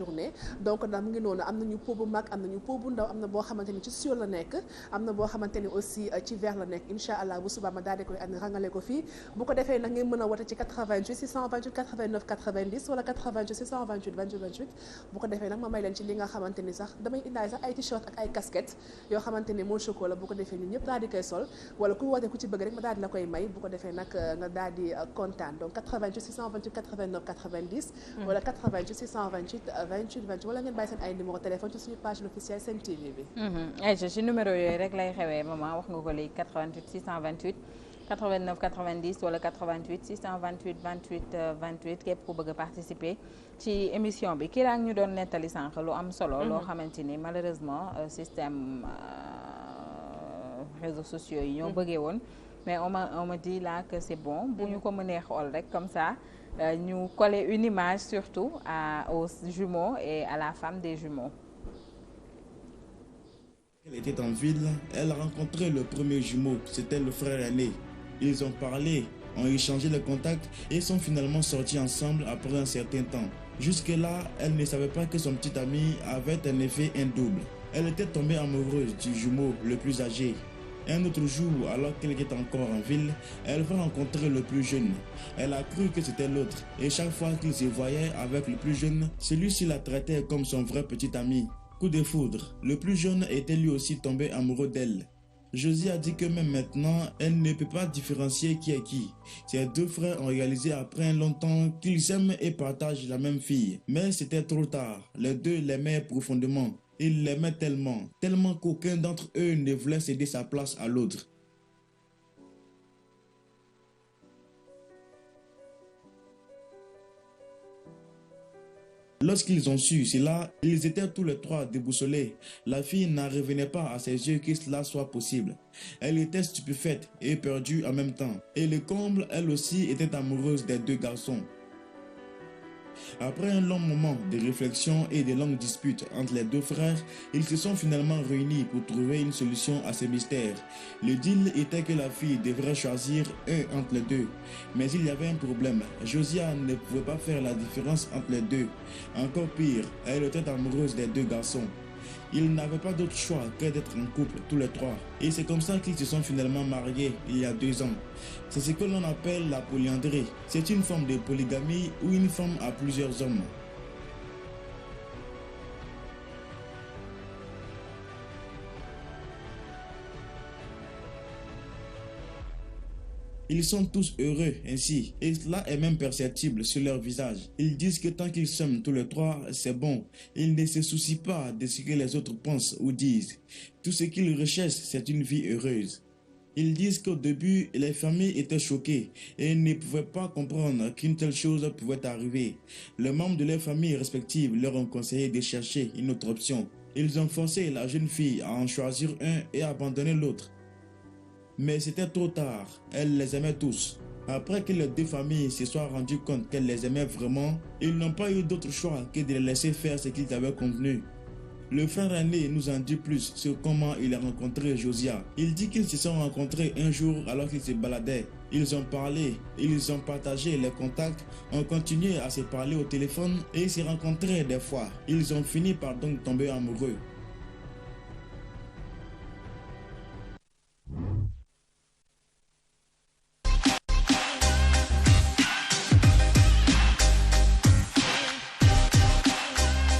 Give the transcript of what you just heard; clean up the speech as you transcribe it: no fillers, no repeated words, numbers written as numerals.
journée donc daal mu ngi noonu am nañu pot bu mag am nañu pot bu ndaw am na boo xamante ni ci siyo la nekk am na boo xamante ni aussi ci verre la nekk incha allah bu subaa ma daal di koy andi rangale ko fii bu ko defee nag ngeen mën a wote ci 88 628 89 90 wala 88 628 28 28 bu ko defee nag ma may leen ci li nga xamante ni sax damay indaay sax ay t-shirt ak ay casquette yoo xamante ni moo chocolat bu ko defee ñun ñëpp daal di koy sol wala ku woote ku ci bëgg rek ma daal di la koy may bu ko defee nag nga daal di kontaan donc 88 628 89 90 wala 88 628 28 28 wala ngeen bàyyi seen ay numéro téléphone ci suñu page officielle Sen TV bi. ayca ci numéro yooyu rek lay xewee maman wax nga ko léegi 88 628 89 90 wala 88 628 28 28 képp ku bëgg a participer ci émission bi kii ñu doon nettali sànq lu am solo. loo xamante ni malheureusement système réseaux sociaux yi ñoo bëggee woon mais on me dit là que c'est bon bu ñu ko mënee xool rek comme ça. ñu coller une image surtout aux jumeaux et à la femme des jumeaux. Elle était en ville, elle a rencontré le premier jumeau, c'était le frère aîné. Ils ont parlé, ont échangé les contacts et sont finalement sortis ensemble après un certain temps. Jusque-là, elle ne savait pas que son petit ami avait en effet un double. Elle était tombée amoureuse du jumeau le plus âgé. Un autre jour, alors qu'elle était encore en ville, elle va rencontrer le plus jeune. Elle a cru que c'était l'autre et chaque fois qu'il se voyait avec le plus jeune, celui-ci la traitait comme son vrai petit ami. Coup de foudre, le plus jeune était lui aussi tombé amoureux d'elle. Josie a dit que même maintenant, elle ne peut pas différencier qui est qui. Ses deux frères ont réalisé après un long temps qu'ils s'aiment et partagent la même fille. Mais c'était trop tard, les deux l'aimaient profondément. Ils l'aimaient tellement, tellement qu'aucun d'entre eux ne voulait céder sa place à l'autre. Lorsqu'ils ont su cela, ils étaient tous les trois déboussolés. La fille n'en revenait pas à ses yeux que cela soit possible. Elle était stupéfaite et perdue en même temps. Et le comble, elle aussi, était amoureuse des deux garçons. Après un long moment de réflexion et de longues disputes entre les deux frères, ils se sont finalement réunis pour trouver une solution à ce mystère. Le deal était que la fille devrait choisir un entre les deux. Mais il y avait un problème. Josia ne pouvait pas faire la différence entre les deux. Encore pire, elle était amoureuse des deux garçons. Ils n'avaient pas d'autre choix que d'être en couple tous les trois. Et c'est comme ça qu'ils se sont finalement mariés il y a 2 ans. C'est ce que l'on appelle la polyandrie. C'est une forme de polygamie où une femme a plusieurs hommes. Ils sont tous heureux ainsi, et cela est même perceptible sur leur visage. Ils disent que tant qu'ils s'aiment tous les trois, c'est bon. Ils ne se soucient pas de ce que les autres pensent ou disent. Tout ce qu'ils recherchent, c'est une vie heureuse. Ils disent qu'au début, les familles étaient choquées et ne pouvaient pas comprendre qu'une telle chose pouvait arriver. Les membres de leurs familles respectives leur ont conseillé de chercher une autre option. Ils ont forcé la jeune fille à en choisir un et à abandonner l'autre. Mais c'était trop tard, elle les aimait tous. Après que les deux familles se soient rendues compte qu'elle les aimait vraiment, ils n'ont pas eu d'autre choix que de les laisser faire ce qu'ils avaient convenu. Le frère aîné nous en dit plus sur comment il a rencontré Josia. Il dit qu'ils se sont rencontrés un jour alors qu'ils se baladaient. Ils ont parlé, ils ont partagé les contacts, ont continué à se parler au téléphone et se rencontraient des fois. Ils ont fini par donc tomber amoureux.